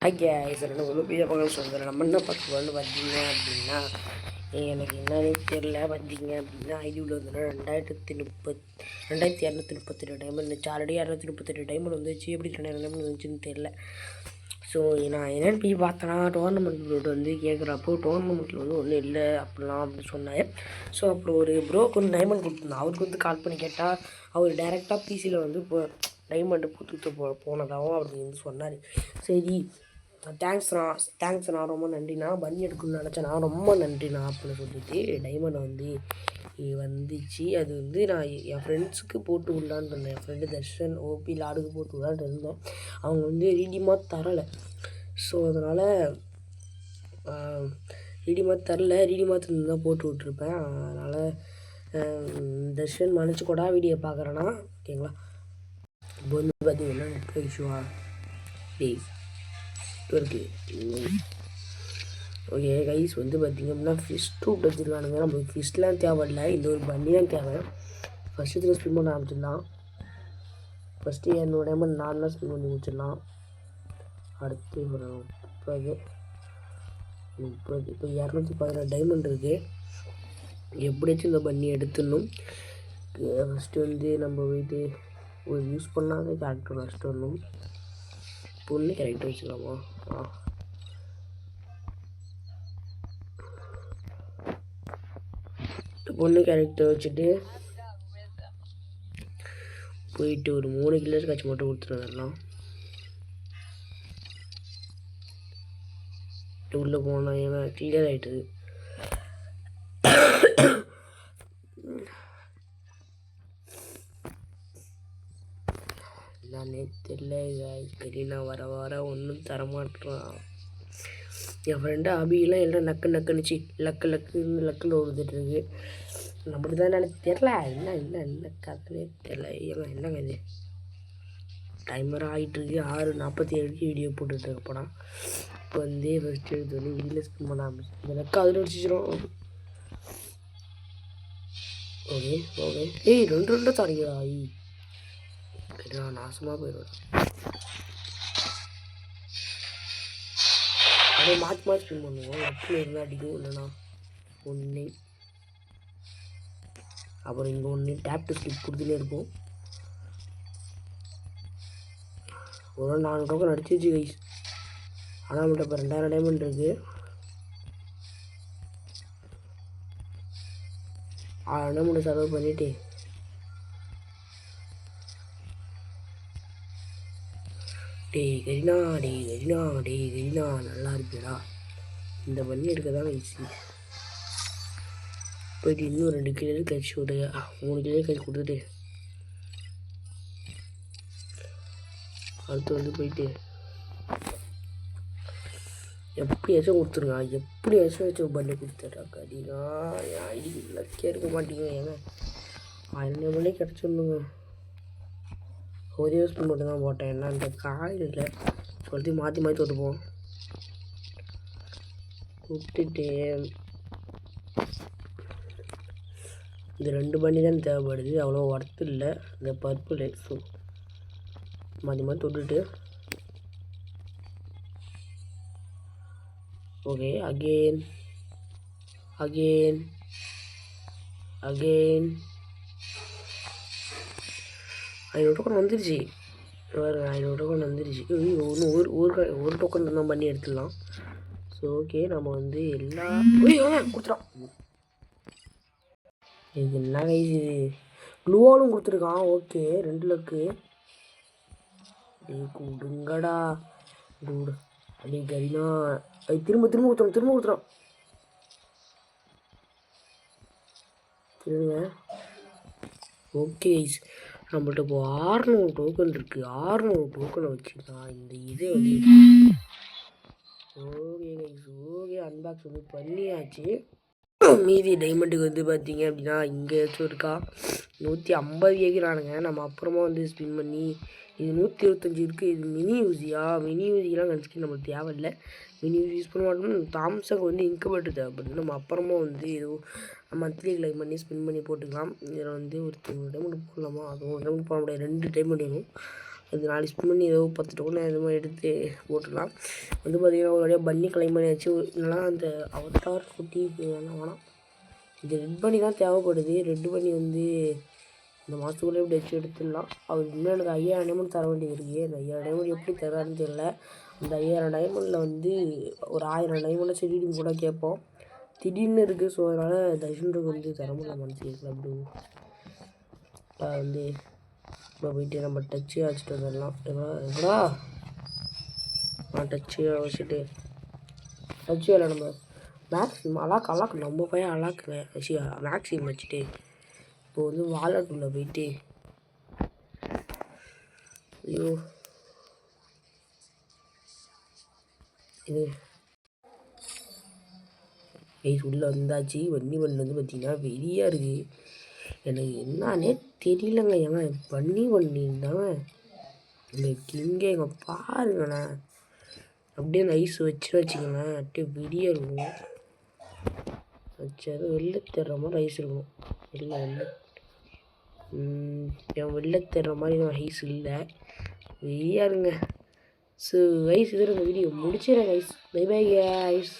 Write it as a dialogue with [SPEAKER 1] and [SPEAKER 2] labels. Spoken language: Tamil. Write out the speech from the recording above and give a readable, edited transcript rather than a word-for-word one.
[SPEAKER 1] என்ன ஒரு பெரிய பக்கம் சொல்கிறேன். நம்ம என்ன பார்த்துக்கலான்னு பார்த்தீங்க அப்படின்னா, எனக்கு என்னன்னு தெரில. பார்த்தீங்க அப்படின்னா ஐடியில் வந்து 2232 டைமண்ட் இருந்துச்சு. ஆல்ரெடி 232 டைமண்ட் வந்துச்சு. எப்படி 2000 டைமண்ட் வந்துச்சுன்னு தெரில. ஸோ நான் என்னென்னு போய் பார்த்தேன்னா, டோர்னமெண்ட் வந்து கேட்குறப்போ டோர்னமெண்ட்டில் வந்து ஒன்றும் இல்லை அப்படிலாம் அப்படின்னு சொன்னார். ஸோ அப்புறம் ஒரு ப்ரோக்கு வந்து டைமண்ட் கொடுத்துருந்தேன். அவருக்கு வந்து கால் பண்ணி கேட்டால் அவர் டேரெக்டாக பிசியில் வந்து இப்போ டைமண்டு கொடுத்துட்டு போனதாகவும் அவர் வந்து சொன்னார். சரி தேங்க்ஸ்ண்ணா ரொம்ப நன்றிண்ணா. பன்னி எடுக்கணும்னு நினச்சேண்ணா, ரொம்ப நன்றிண்ணா அப்படின்னு சொல்லிட்டு டைமண்ட் வந்து வந்துச்சு. அது வந்து நான் என் ஃப்ரெண்ட்ஸுக்கு போட்டு விடலான்னு இருந்தேன். என் ஃப்ரெண்டு தர்ஷன் ஓபி லாடுக்கு போட்டு விடலான்னு இருந்தேன். அவங்க வந்து ரீடிமாக தரலை. ஸோ அதனால் ரீடிமாக தரல. ரீடிமாக தந்து தான் போட்டு விட்ருப்பேன். அதனால் தர்ஷன் மன்னிச்சுக்கூடா வீடியோ பார்க்குறேன்னா, ஓகேங்களா. இப்போ வந்து பார்த்தீங்கன்னா நெட்ஒர்க் இஷ்யூவா இருக்குது. ஓகே கைஸ் வந்து பார்த்திங்க அப்படின்னா ஃபிஷ் டூட் வச்சுருக்கானுங்க. நம்மளுக்கு ஃபிஷ்லாம் தேவையில்லை, இந்த ஒரு பண்ணி தான் தேவை. ஃபஸ்ட்டு இதில் ஸ்பின் பண்ண ஆரம்பிச்சிடலாம். ஃபஸ்ட்டு என்னோட டைமண்ட் 4 தான் ஸ்பின் பண்ணி முடிச்சிடலாம். அடுத்து ஒரு 30 இப்போ 216 டைமண்ட் இருக்குது. எப்படியாச்சும் இந்த பண்ணி எடுத்துடணும். ஃபஸ்ட்டு வந்து நம்ம போயிட்டு ஒரு யூஸ் பண்ணாத கேரக்டர் ஃபஸ்ட்டு வரணும். பொண்ணு கேரக்டர் வச்சுக்கலாமா? பொண்ணு கேரக்டர் வச்சுட்டு போயிட்டு ஒரு 3 கிலோ காய்ச்சி மட்டும் கொடுத்துட்டு வரலாம். உள்ளே போனால் ஏன்னா கிளியர் ஆகிட்டு நானே தெரியல. வர வர ஒன்றும் தரமாட்டான். என் ஃப்ரெண்டு அபிலாம் எல்லாம் நக்குன்னுச்சு லக்கில் ஓடுதுட்டுருக்கு. நம்மளுக்கு தான் எனக்கு தெரில. என்ன கதையே தெரில. என்னங்க இது டைமர் ஆகிட்டுருக்கு. 6:47 வீடியோ போட்டுட்ருக்க போனால் இப்போ வந்து ஃபஸ்ட்டு எடுத்து வந்து வீடியோவில் ஸ்பின் பண்ண ஆரம்பிச்சு. இந்த லக்கு அதில் வச்சுக்கிறோம். ஓகே ஏய் 2 தாரியா நாசமாக போயிடுவேன். அதை மாற்றி ஸ்பின் பண்ணுவோம். லக்கில் இருந்தால் அடிக்கும், இல்லைனா ஒன்று. அப்புறம் இங்கே ஒன்று டேப் டு ஸ்லிப் கொடுத்துட்டே இருக்கும். ஒரு 4 டோக்கன் அடிச்சிச்சு கைஸ். ஆனால் நம்மள்ட்ட இப்போ 2000 டைமண்ட் இருக்குது. டைமண்ட் சர்வ் பண்ணிவிட்டு கரினா நல்லா இருக்குடா. இந்த பண்ணி எடுக்க தான் ஈஸி. போயிட்டு இன்னும் 2 கிலோ கழிச்சு விடு. 3 கிலோ கழிச்சு கொடுத்துட்டு அடுத்து வந்து போயிட்டு எப்படியாச்சும் கொடுத்துருங்க. எப்படியாச்சும் பண்ணி கொடுத்துட்றா. கடினா ஐடி லக்கியாக இருக்க மாட்டேங்க. ஏங்க 1000 மணி கிடச்சிடணுங்க. ஒரே ஸ்பின் மட்டும் தான் போட்டேன். என்ன இந்த காயில் இல்லை சொல்லிட்டு மாற்றி தொட்டுப்போம். விட்டுட்டு இந்த 2 பண்ணி தான் தேவைப்படுது. அவ்வளோ ஒர்த்து இல்லை இந்த பர்பிள். ஸோ மாற்றி தொட்டுட்டு ஓகே அகெயின் 500 டோக்கன் வந்துருச்சு. வேறு 500 டோக்கன் வந்துருச்சு. இன்னும் ஒரு டோக்கன் தான் பண்ணி எடுத்துடலாம். ஸோ ஓகே நம்ம வந்து எல்லாம் கொடுத்துட்டோம். இது என்ன கைஸ் இது க்ளூவாலும் கொடுத்துருக்கான். ஓகே 2 லக்கு கொடுங்கடா டூடு. அப்படி கரினா திரும்ப கொடுத்துறோம். திருங்க. ஓகே கைஸ் நம்மள்ட்ட இப்போ 600 டோக்கன் இருக்குது. 600 டோக்கனை வச்சுக்கலாம் இந்த இதே வந்து. ஓகே கைஸ் அன்பாக்ஸ் வந்து பண்ணியாச்சு. மீதி டைமண்டுக்கு வந்து பார்த்தீங்க அப்படின்னா இங்கே ஏதாச்சும் இருக்கா 150 கேட்குறானுங்க. நம்ம அப்புறமா வந்து ஸ்பின் பண்ணி இது 125 இருக்குது. இது மினி யூசிலாம் நினச்சிட்டு நம்மளுக்கு தேவையில்லை. மினி யூஸ் யூஸ் பண்ண மாட்டோம். தாம்சங் வந்து இன்குபேட்டர் தேவைப்படுது. நம்ம அப்புறமா வந்து ஏதோ மந்த்லி கிளைம் பண்ணி ஸ்பின் பண்ணி போட்டுக்கலாம். இதில் வந்து ஒரு டைமண்ட் போடலாமா? அது ஒரு டைமண்ட் போட முடியாது. 2 டைமண்ட் வேணும். அது 4 ஸ்பின் பண்ணி ஏதோ 10 டோக்கன் அது மாதிரி எடுத்து போட்டுடலாம். வந்து பார்த்திங்கன்னா ஒரு வழியாக பன்னி கிளைம் பண்ணியாச்சு. இல்லைனா அந்த அவதார் குட்டி வேணாம். இது ரெட் பண்ணி தான் தேவைப்படுது. ரெட் பண்ணி வந்து இந்த மாதத்துக்குள்ளே எப்படி வச்சு எடுத்துடலாம். அவர் இன்னும் எனக்கு 5000 டைமண்ட் தர வேண்டியது இருக்குது. அந்த 5000 டைமண்ட் எப்படி தரான்னு தெரியல. அந்த 5000 டைமண்டில் வந்து ஒரு 1000 டைமண்டை செடியும் கூட கேட்போம். திடீர்னு இருக்குது. ஸோ அதனால் தர்ஷனுக்கு வந்து தர முடியல மனசு அப்படி வந்து இப்போ போயிட்டு நம்ம டச்சு வச்சுட்டு வந்துடலாம். எவ்வளோ டச்சு வச்சுட்டு டச்சு வேலை நம்ம மேக்ஸிமம் அலாக்கு நம்ம பையன் அலாக்குங்க மேக்ஸிமம் வச்சுட்டு இப்போ வந்து வாலெட்டுள்ள போயிட்டு ஐயோ இது உள்ளே வந்தாச்சு. வன்னி பண்ணு வந்து பார்த்திங்கன்னா வெளியாக இருக்குது. எனக்கு என்னன்னே தெரியலங்க. ஏங்க பண்ணி பண்ணியிருந்தாங்க இந்த கிங்கே எங்கே பாருங்கண்ணே. அப்படியே அந்த ஐஸ் வச்சுக்கோங்களேன். அப்படியே வெளியே இருக்கும். வச்சது வெளில தர்ற மாதிரி ஐஸ் இருக்கும். என் வெளில தர்ற மாதிரி ஐஸ் இல்லை. வெளியாக இருங்க. ஸோ ஐஸ் இதில் இந்த வீடியோ முடிச்சிடுறேன் ஐஸ். By by ice.